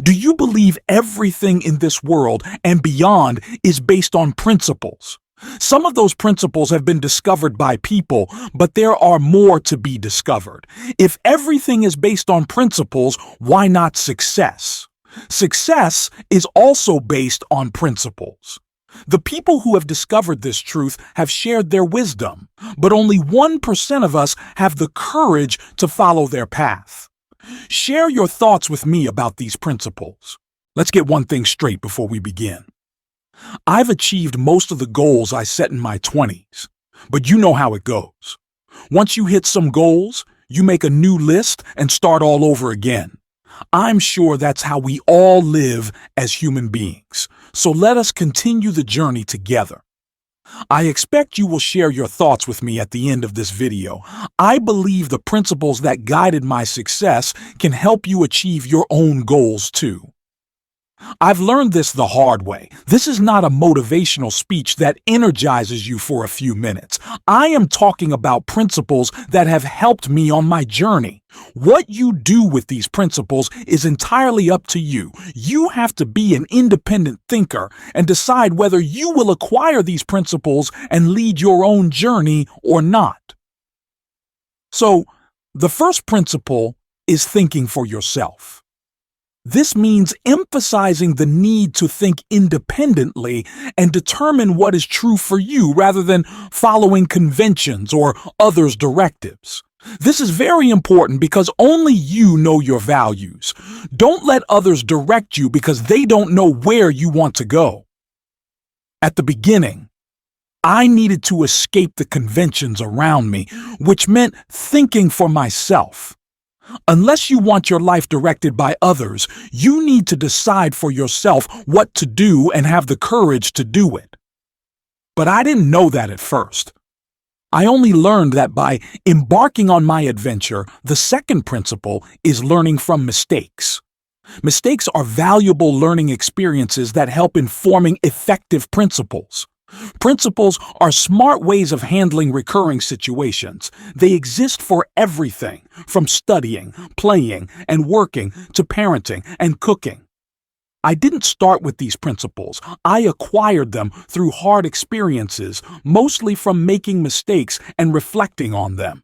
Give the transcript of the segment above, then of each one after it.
Do you believe everything in this world and beyond is based on principles? Some of those principles have been discovered by people, but there are more to be discovered. If everything is based on principles, why not success? Success is also based on principles. The people who have discovered this truth have shared their wisdom, but only 1% of us have the courage to follow their path. Share your thoughts with me about these principles. Let's get one thing straight before we begin. I've achieved most of the goals I set in my 20s, but you know how it goes. Once you hit some goals, you make a new list and start all over again. I'm sure that's how we all live as human beings, so let us continue the journey together. I expect you will share your thoughts with me at the end of this video. I believe the principles that guided my success can help you achieve your own goals too. I've learned this the hard way. This is not a motivational speech that energizes you for a few minutes. I am talking about principles that have helped me on my journey. What you do with these principles is entirely up to you. You have to be an independent thinker and decide whether you will acquire these principles and lead your own journey or not. So, the first principle is thinking for yourself. This means emphasizing the need to think independently and determine what is true for you rather than following conventions or others' directives. This is very important because only you know your values. Don't let others direct you because they don't know where you want to go. At the beginning, I needed to escape the conventions around me, which meant thinking for myself. Unless you want your life directed by others, you need to decide for yourself what to do and have the courage to do it. But I didn't know that at first. I only learned that by embarking on my adventure, the second principle is learning from mistakes. Mistakes are valuable learning experiences that help in forming effective principles. Principles are smart ways of handling recurring situations. They exist for everything, from studying, playing, and working to parenting and cooking. I didn't start with these principles. I acquired them through hard experiences, mostly from making mistakes and reflecting on them.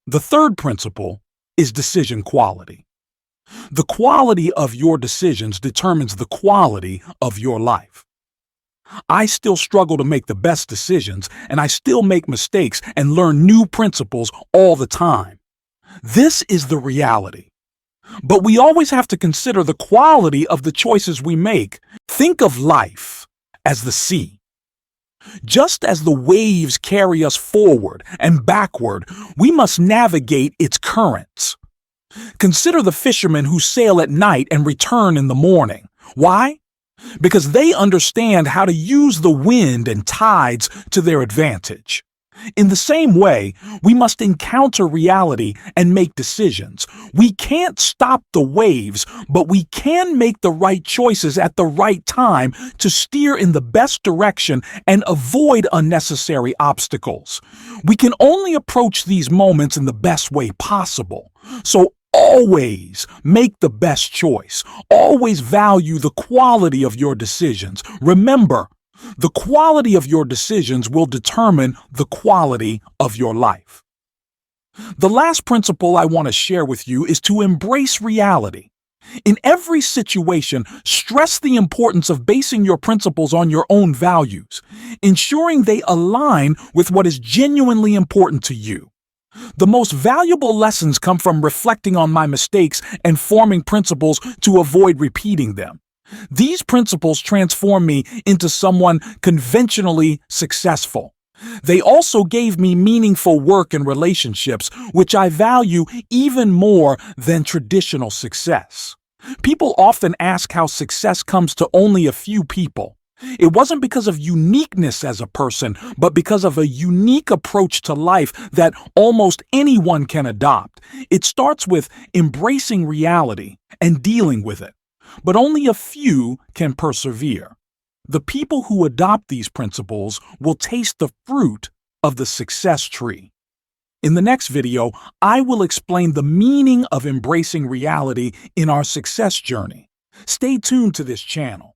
The third principle is decision quality. The quality of your decisions determines the quality of your life. I still struggle to make the best decisions, and I still make mistakes and learn new principles all the time. This is the reality. But we always have to consider the quality of the choices we make. Think of life as the sea. Just as the waves carry us forward and backward, we must navigate its currents. Consider the fishermen who sail at night and return in the morning. Why? Because they understand how to use the wind and tides to their advantage. In the same way, we must encounter reality and make decisions. We can't stop the waves, but we can make the right choices at the right time to steer in the best direction and avoid unnecessary obstacles. We can only approach these moments in the best way possible. So always make the best choice. Always value the quality of your decisions. Remember, the quality of your decisions will determine the quality of your life. The last principle I want to share with you is to embrace reality. In every situation, stress the importance of basing your principles on your own values, ensuring they align with what is genuinely important to you. The most valuable lessons come from reflecting on my mistakes and forming principles to avoid repeating them. These principles transform me into someone conventionally successful. They also gave me meaningful work and relationships, which I value even more than traditional success. People often ask how success comes to only a few people. It wasn't because of uniqueness as a person, but because of a unique approach to life that almost anyone can adopt. It starts with embracing reality and dealing with it, but only a few can persevere. The people who adopt these principles will taste the fruit of the success tree. In the next video, I will explain the meaning of embracing reality in our success journey. Stay tuned to this channel.